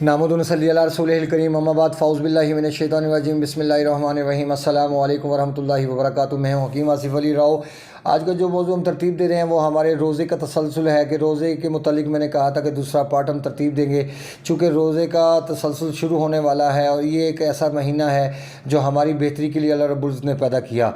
نحمد و نصلی علی رسولہ الکریم، اما بعد، فاعوذ باللہ من الشیطان الرجیم، بسم اللہ الرحمن الرحیم۔ السلام علیکم ورحمۃ اللہ وبرکاتہ۔ میں ہوں حکیم آصف علی راؤ۔ آج کا جو موضوع ہم ترتیب دے رہے ہیں وہ ہمارے روزے کا تسلسل ہے کہ روزے کے متعلق میں نے کہا تھا کہ دوسرا پارٹ ہم ترتیب دیں گے، چونکہ روزے کا تسلسل شروع ہونے والا ہے اور یہ ایک ایسا مہینہ ہے جو ہماری بہتری کے لیے اللہ رب العزت نے پیدا کیا۔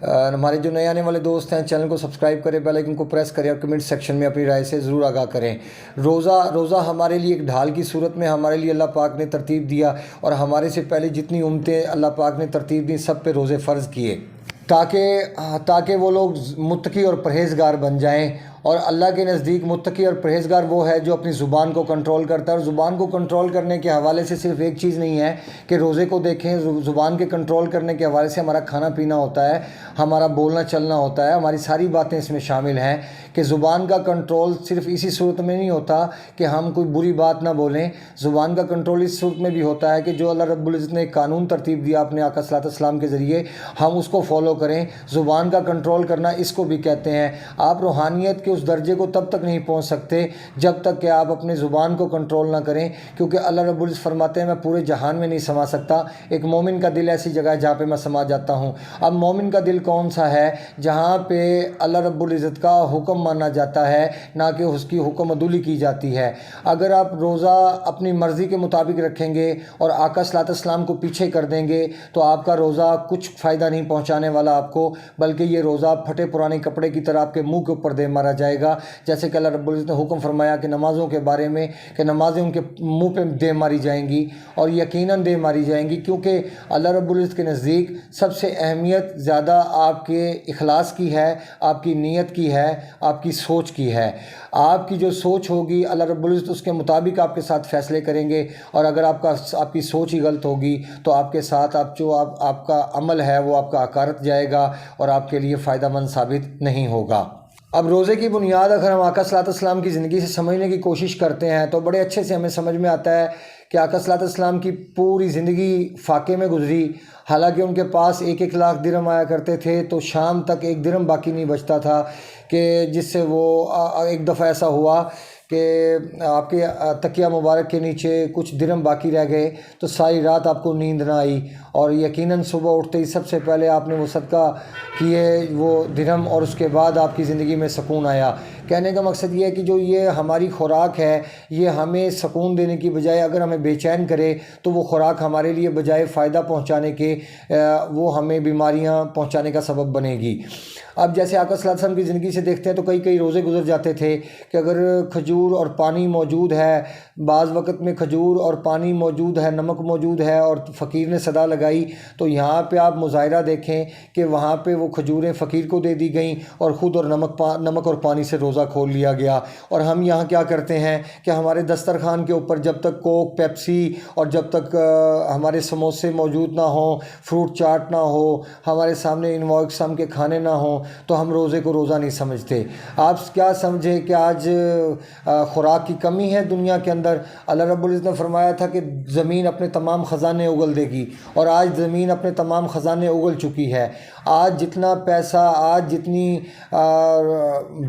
ہمارے جو نئے آنے والے دوست ہیں، چینل کو سبسکرائب کریں، بیل آئیکن کو پریس کریں اور کمنٹ سیکشن میں اپنی رائے سے ضرور آگاہ کریں۔ روزہ ہمارے لیے ایک ڈھال کی صورت میں ہمارے لیے اللہ پاک نے ترتیب دیا، اور ہمارے سے پہلے جتنی امتیں اللہ پاک نے ترتیب دی سب پہ روزے فرض کیے تاکہ وہ لوگ متقی اور پرہیزگار بن جائیں۔ اور اللہ کے نزدیک متقی اور پرہیزگار وہ ہے جو اپنی زبان کو کنٹرول کرتا ہے، اور زبان کو کنٹرول کرنے کے حوالے سے صرف ایک چیز نہیں ہے کہ روزے کو دیکھیں۔ زبان کے کنٹرول کرنے کے حوالے سے ہمارا کھانا پینا ہوتا ہے، ہمارا بولنا چلنا ہوتا ہے، ہماری ساری باتیں اس میں شامل ہیں کہ زبان کا کنٹرول صرف اسی صورت میں نہیں ہوتا کہ ہم کوئی بری بات نہ بولیں۔ زبان کا کنٹرول اس صورت میں بھی ہوتا ہے کہ جو اللہ رب العزت نے ایک قانون ترتیب دیا اپنے آقا صلی اللہ علیہ وسلم کے ذریعے، ہم اس کو فالو کریں۔ زبان کا کنٹرول کرنا اس کو بھی کہتے ہیں۔ آپ روحانیت کے اس درجے کو تب تک نہیں پہنچ سکتے جب تک کہ آپ اپنے زبان کو کنٹرول نہ کریں، کیونکہ اللہ رب العزت فرماتے ہیں میں پورے جہان میں نہیں سما سکتا، ایک مومن کا دل ایسی جگہ ہے جہاں پہ میں سما جاتا ہوں۔ اب مومن کا دل کون سا ہے؟ جہاں پہ اللہ رب العزت کا حکم مانا جاتا ہے، نہ کہ اس کی حکم عدولی کی جاتی ہے۔ اگر آپ روزہ اپنی مرضی کے مطابق رکھیں گے اور آقا صلی اللہ علیہ وسلم کو پیچھے کر دیں گے تو آپ کا روزہ کچھ فائدہ نہیں پہنچانے والا آپ کو، بلکہ یہ روزہ پھٹے پرانے کپڑے کی طرح آپ کے منہ کے اوپر دے مارا جائے گا، جیسے کہ اللہ رب العزت نے حکم فرمایا کہ نمازوں کے بارے میں کہ نمازیں ان کے منہ پہ دے ماری جائیں گی، اور یقیناً دے ماری جائیں گی، کیونکہ اللہ رب العزت کے نزدیک سب سے اہمیت زیادہ آپ کے اخلاص کی ہے، آپ کی نیت کی ہے، آپ کی سوچ کی ہے۔ آپ کی جو سوچ ہوگی اللہ رب العزت اس کے مطابق آپ کے ساتھ فیصلے کریں گے، اور اگر آپ کی سوچ ہی غلط ہوگی تو آپ کے ساتھ آپ کا عمل ہے وہ آپ کا عکارت جائے گا اور آپ کے لیے فائدہ مند ثابت نہیں ہوگا۔ اب روزے کی بنیاد اگر ہم آقا صلی اللہ علیہ وسلم کی زندگی سے سمجھنے کی کوشش کرتے ہیں تو بڑے اچھے سے ہمیں سمجھ میں آتا ہے کہ آقا صلی اللہ علیہ وسلم کی پوری زندگی فاقے میں گزری۔ حالانکہ ان کے پاس 1 لاکھ درہم آیا کرتے تھے تو شام تک 1 درہم باقی نہیں بچتا تھا، کہ جس سے وہ ایک دفعہ ایسا ہوا کہ آپ کے تکیہ مبارک کے نیچے کچھ درہم باقی رہ گئے تو ساری رات آپ کو نیند نہ آئی، اور یقیناً صبح اٹھتے ہی سب سے پہلے آپ نے وہ صدقہ کیے وہ درہم، اور اس کے بعد آپ کی زندگی میں سکون آیا۔ کہنے کا مقصد یہ ہے کہ جو یہ ہماری خوراک ہے یہ ہمیں سکون دینے کی بجائے اگر ہمیں بے چین کرے تو وہ خوراک ہمارے لیے بجائے فائدہ پہنچانے کے وہ ہمیں بیماریاں پہنچانے کا سبب بنے گی۔ اب جیسے آقا صلی اللہ علیہ وسلم کی زندگی سے دیکھتے ہیں تو کئی روزے گزر جاتے تھے کہ اگر کھجور اور پانی موجود ہے، بعض وقت میں کھجور اور پانی موجود ہے، نمک موجود ہے، اور فقیر نے صدا لگائی تو یہاں پہ آپ مظاہرہ دیکھیں کہ وہاں پہ وہ کھجوریں فقیر کو دے دی گئیں اور خود اور نمک اور پانی سے روزہ کھول لیا گیا۔ اور ہم یہاں کیا کرتے ہیں کہ ہمارے دسترخوان کے اوپر جب تک کوک، پیپسی اور جب تک ہمارے سموسے موجود نہ ہوں، فروٹ چاٹ نہ ہو، ہمارے سامنے انواع اقسام کے کھانے نہ ہوں تو ہم روزے کو روزہ نہیں سمجھتے۔ آپ کیا سمجھیں کہ آج خوراک کی کمی ہے دنیا کے اندر؟ اللہ رب العزت نے فرمایا تھا کہ زمین اپنے تمام خزانے اگل دے گی، اور آج زمین اپنے تمام خزانے اگل چکی ہے۔ آج جتنا پیسہ، آج جتنی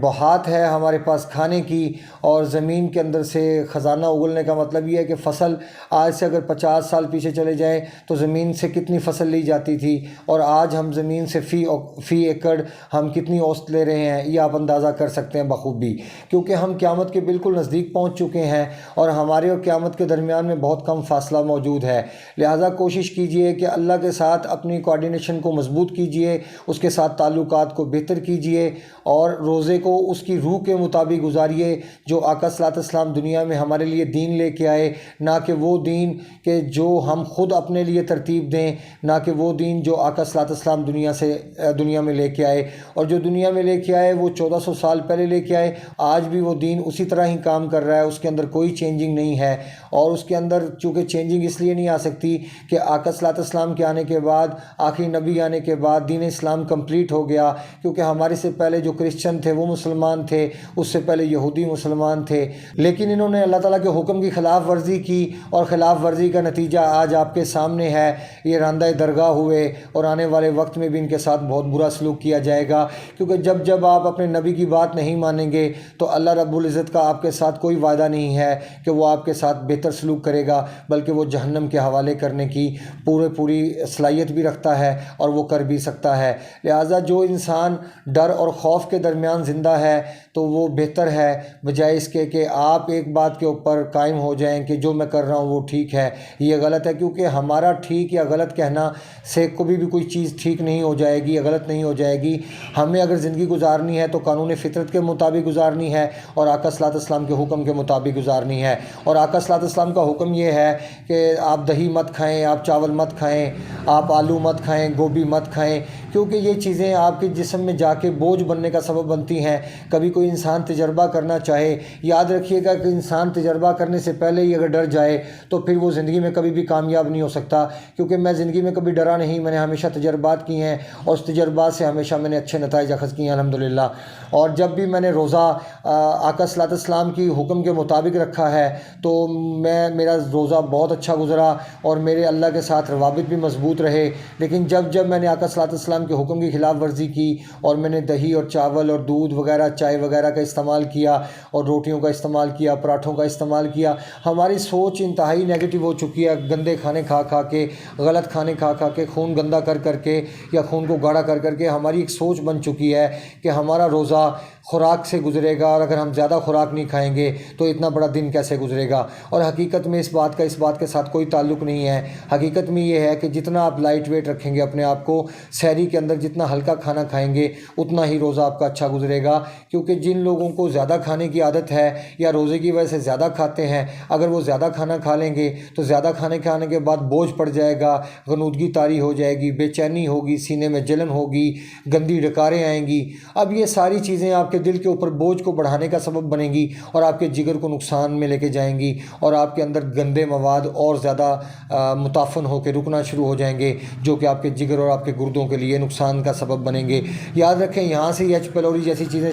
بہات ہے ہمارے پاس کھانے کی، اور زمین کے اندر سے خزانہ اگلنے کا مطلب یہ ہے کہ فصل آج سے اگر 50 سال پیچھے چلے جائیں تو زمین سے کتنی فصل لی جاتی تھی، اور آج ہم زمین سے فی ایکڑ ہم کتنی اوسط لے رہے ہیں، یہ آپ اندازہ کر سکتے ہیں بخوبی، کیونکہ ہم قیامت کے بالکل نزدیک پہنچ چکے ہیں اور ہمارے اور قیامت کے درمیان میں بہت کم فاصلہ موجود ہے۔ لہٰذا کوشش کیجئے کہ اللہ کے ساتھ اپنی کوارڈینیشن کو مضبوط کیجئے، اس کے ساتھ تعلقات کو بہتر کیجئے، اور روزے کو اس کی روح کے مطابق گزاریے جو آقا صلی اللہ علیہ وسلم دنیا میں ہمارے لیے دین لے کے آئے، نہ کہ وہ دین کہ جو ہم خود اپنے لیے ترتیب دیں، نہ کہ وہ دین جو آقا صلی اللہ علیہ وسلم دنیا میں لے کے آئے، اور جو دنیا میں لے کے آئے وہ 1400 سال پہلے لے کے آئے، آج بھی وہ دین اسی طرح ہی کام کر رہا ہے، اس کے اندر کوئی چینجنگ نہیں ہے۔ اور اس کے اندر چونکہ چینجنگ اس لیے نہیں آ سکتی کہ آقا صلی اللہ علیہ وسلم کے آنے کے بعد، آخری نبی آنے کے بعد دین دین اسلام کمپلیٹ ہو گیا، کیونکہ ہمارے سے پہلے جو کرسچن تھے وہ مسلمان تھے، اس سے پہلے یہودی مسلمان تھے، لیکن انہوں نے اللہ تعالیٰ کے حکم کی خلاف ورزی کی، اور خلاف ورزی کا نتیجہ آج آپ کے سامنے ہے۔ یہ راندہ درگاہ ہوئے، اور آنے والے وقت میں بھی ان کے ساتھ بہت برا سلوک کیا جائے گا، کیونکہ جب آپ اپنے نبی کی بات نہیں مانیں گے تو اللہ رب العزت کا آپ کے ساتھ کوئی وعدہ نہیں ہے کہ وہ آپ کے ساتھ بہتر سلوک کرے گا، بلکہ وہ جہنم کے حوالے کرنے کی پوری صلاحیت بھی رکھتا ہے، اور وہ کر بھی سکتا ہے۔ لہٰذا جو انسان ڈر اور خوف کے درمیان زندہ ہے تو وہ بہتر ہے، بجائے اس کے کہ آپ ایک بات کے اوپر قائم ہو جائیں کہ جو میں کر رہا ہوں وہ ٹھیک ہے۔ یہ غلط ہے، کیونکہ ہمارا ٹھیک یا غلط کہنا سے کبھی بھی کوئی چیز ٹھیک نہیں ہو جائے گی یا غلط نہیں ہو جائے گی۔ ہمیں اگر زندگی گزارنی ہے تو قانون فطرت کے مطابق گزارنی ہے، اور آقا صلی اللہ علیہ وسلم کے حکم کے مطابق گزارنی ہے۔ اور آقا صلی اللہ علیہ وسلم کا حکم یہ ہے کہ آپ دہی مت کھائیں، آپ چاول مت کھائیں، آپ آلو مت کھائیں، گوبھی مت کھائیں، کیونکہ یہ چیزیں آپ کے جسم میں جا کے بوجھ بننے کا سبب بنتی ہیں۔ کبھی کوئی انسان تجربہ کرنا چاہے، یاد رکھیے گا کہ انسان تجربہ کرنے سے پہلے ہی اگر ڈر جائے تو پھر وہ زندگی میں کبھی بھی کامیاب نہیں ہو سکتا، کیونکہ میں زندگی میں کبھی ڈرا نہیں، میں نے ہمیشہ تجربات کی ہیں، اور اس تجربات سے ہمیشہ میں نے اچھے نتائج اخذ کیے ہیں الحمدللہ۔ اور جب بھی میں نے روزہ آقا صلی اللہ علیہ وسلم کی حکم کے مطابق رکھا ہے تو میرا روزہ بہت اچھا گزرا، اور میرے اللہ کے ساتھ روابط بھی مضبوط رہے۔ لیکن جب میں نے آقا صلی اللہ علیہ وسلم کے حکم کی خلاف ورزی کی، اور میں نے دہی اور چاول اور دودھ وغیرہ، چائے وغیرہ کا استعمال کیا، اور روٹیوں کا استعمال کیا، پراٹھوں کا استعمال کیا، ہماری سوچ انتہائی نیگیٹو ہو چکی ہے، گندے کھانے کھا کے، غلط کھانے کھا کے، خون گندا کر کے یا خون کو گاڑھا کر کے ہماری ایک سوچ بن چکی ہے کہ ہمارا روزہ خوراک سے گزرے گا، اور اگر ہم زیادہ خوراک نہیں کھائیں گے تو اتنا بڑا دن کیسے گزرے گا۔ اور حقیقت میں اس بات کے ساتھ کوئی تعلق نہیں ہے۔ حقیقت میں یہ ہے کہ جتنا آپ لائٹ ویٹ رکھیں گے اپنے آپ کو، سحری کے اندر جتنا ہلکا کھانا کھائیں گے اتنا ہی روزہ آپ کا اچھا گزرے گا، کیونکہ جن لوگوں کو زیادہ کھانے کی عادت ہے یا روزے کی وجہ سے زیادہ کھاتے ہیں، اگر وہ زیادہ کھانا کھا لیں گے تو زیادہ کھانے کے بعد بوجھ پڑ جائے گا، غنودگی طاری ہو جائے گی، بے چینی ہوگی، سینے میں جلن ہوگی، گندی ڈکاریں آئیں گی۔ اب یہ ساری چیزیں آپ کے دل کے اوپر بوجھ کو بڑھانے کا سبب بنیں گی، اور آپ کے جگر کو نقصان میں لے کے جائیں گی، اور آپ کے اندر گندے مواد اور زیادہ متعفن ہو کے رکنا شروع ہو جائیں گے، جو کہ آپ کے جگر اور آپ کے گردوں کے لیے نقصان کا سبب بنیں گے۔ یاد رکھیں، یہاں سے ایچ پیلوری جیسی چیزیں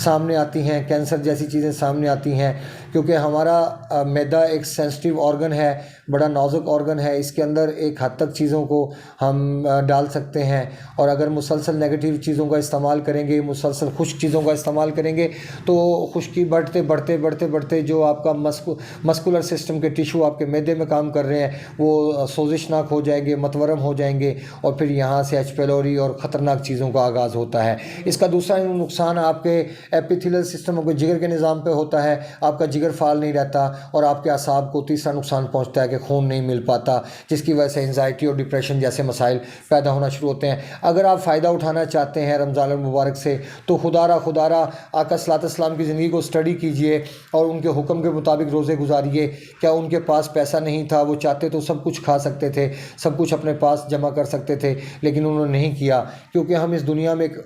سامنے آتی ہیں، کینسر جیسی چیزیں سامنے آتی ہیں، کیونکہ ہمارا معدہ ایک سینسٹیو آرگن ہے، بڑا نازک آرگن ہے، اس کے اندر ایک حد تک چیزوں کو ہم ڈال سکتے ہیں، اور اگر مسلسل نیگیٹو چیزوں کا استعمال کریں گے، مسلسل خشک چیزوں کا استعمال کریں گے تو خشکی بڑھتے جو آپ کا مسکولر سسٹم کے ٹیشو آپ کے معدے میں کام کر رہے ہیں وہ سوزشناک ہو جائیں گے، متورم ہو جائیں گے، اور پھر یہاں سے ایچ پیلوری اور خطرناک چیزوں کا آغاز ہوتا ہے۔ اس کا دوسرا نقصان آپ کے ایپیتھیلل سسٹم اور جگر کے نظام پہ ہوتا ہے، آپ کا جگر فعال نہیں رہتا، اور آپ کے اعصاب کو تیسرا نقصان پہنچتا ہے کہ خون نہیں مل پاتا، جس کی وجہ سے انزائٹی اور ڈپریشن جیسے مسائل پیدا ہونا شروع ہوتے ہیں۔ اگر آپ فائدہ اٹھانا چاہتے ہیں رمضان المبارک سے تو خدا را آقا صلی اللہ علیہ وسلم کی زندگی کو سٹڈی کیجئے، اور ان کے حکم کے مطابق روزے گزاریے۔ کیا ان کے پاس پیسہ نہیں تھا؟ وہ چاہتے تو سب کچھ کھا سکتے تھے، سب کچھ اپنے پاس جمع کر سکتے تھے، لیکن انہوں نے نہیں کیا، کیونکہ ہم اس دنیا میں ایک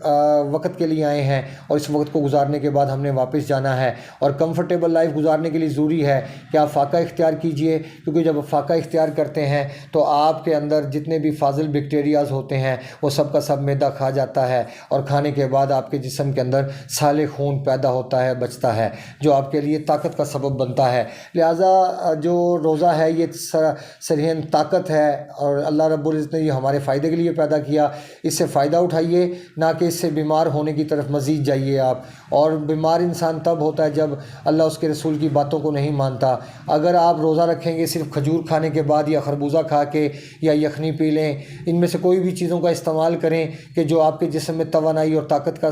وقت کے لیے آئے ہیں، اور اس وقت کو گزارنے کے بعد ہم نے واپس جانا ہے، اور کمفرٹیبل لائف گزارنے کے لیے ضروری ہے کہ آپ فاقہ اختیار کیجئے، کیونکہ جب آپ فاقہ اختیار کرتے ہیں تو آپ کے اندر جتنے بھی فاضل بیکٹیریاز ہوتے ہیں وہ سب کا سب معدہ کھا جاتا ہے، اور کھانے کے بعد آپ کے جسم کے اندر سالے خون پیدا ہوتا ہے، بچتا ہے، جو آپ کے لیے طاقت کا سبب بنتا ہے۔ لہٰذا جو روزہ ہے یہ سرین طاقت ہے، اور اللہ رب العزت نے یہ ہمارے فائدے کے لیے پیدا کیا، اس سے فائدہ اٹھائیے، نہ کہ اس سے بیمار ہونے کی طرف مزید جائیے آپ۔ اور بیمار انسان تب ہوتا ہے جب اللہ اس کے رسول کی باتوں کو نہیں مانتا۔ اگر آپ روزہ رکھیں گے صرف کھجور کھانے کے بعد یا خربوزہ کھا کے یا یخنی پی لیں، ان میں سے کوئی بھی چیزوں کا استعمال کریں کہ جو آپ کے جسم میں توانائی اور طاقت کا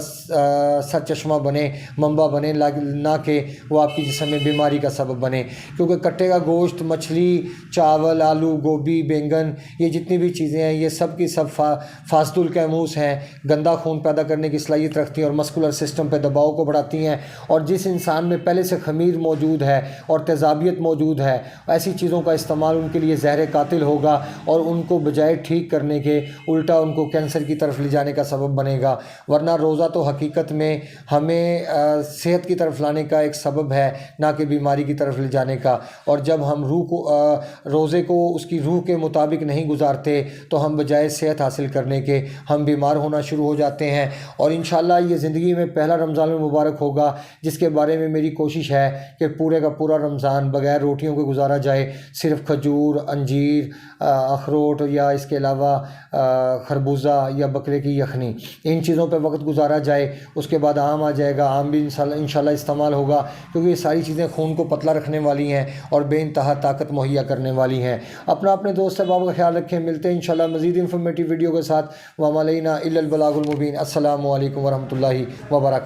سرچشمہ بنے، منبع بنے، نہ کہ وہ آپ کے جسم میں بیماری کا سبب بنے، کیونکہ کٹے کا گوشت، مچھلی، چاول، آلو، گوبھی، بینگن، یہ جتنی بھی چیزیں ہیں یہ سب کی سب فاسد الکیموس ہیں، گندا خون پیدا کرنے کی صلاحیت رکھتی ہیں، اور مسکولر سسٹم پہ دباؤ دباؤ کو بڑھاتی ہیں، اور جس انسان میں پہلے سے خمیر موجود ہے اور تیزابیت موجود ہے، ایسی چیزوں کا استعمال ان کے لیے زہر قاتل ہوگا اور ان کو بجائے ٹھیک کرنے کے الٹا ان کو کینسر کی طرف لے جانے کا سبب بنے گا۔ ورنہ روزہ تو حقیقت میں ہمیں صحت کی طرف لانے کا ایک سبب ہے، نہ کہ بیماری کی طرف لے جانے کا۔ اور جب ہم روزے کو اس کی روح کے مطابق نہیں گزارتے تو ہم بجائے صحت حاصل کرنے کے ہم بیمار ہونا شروع ہو جاتے ہیں۔ اور انشاءاللہ یہ زندگی میں پہلا رمضان المبارک ہوگا جس کے بارے میں میری کوشش ہے کہ پورے کا پورا رمضان بغیر روٹیوں کے گزارا جائے، صرف کھجور، انجیر، اخروٹ یا اس کے علاوہ خربوزہ یا بکرے کی یخنی، ان چیزوں پہ وقت گزارا جائے۔ اس کے بعد آم آ جائے گا، آم بھی انشاءاللہ استعمال ہوگا، کیونکہ یہ ساری چیزیں خون کو پتلا رکھنے والی ہیں اور بے انتہا طاقت مہیا کرنے والی ہیں۔ اپنے دوست احباب کا خیال رکھیں، ملتے ہیں انشاءاللہ مزید انفارمیٹیو ویڈیو کے ساتھ۔ وما علینا الا البلاغ المبین۔ السلام علیکم ورحمۃ اللہ وبرکاتہ۔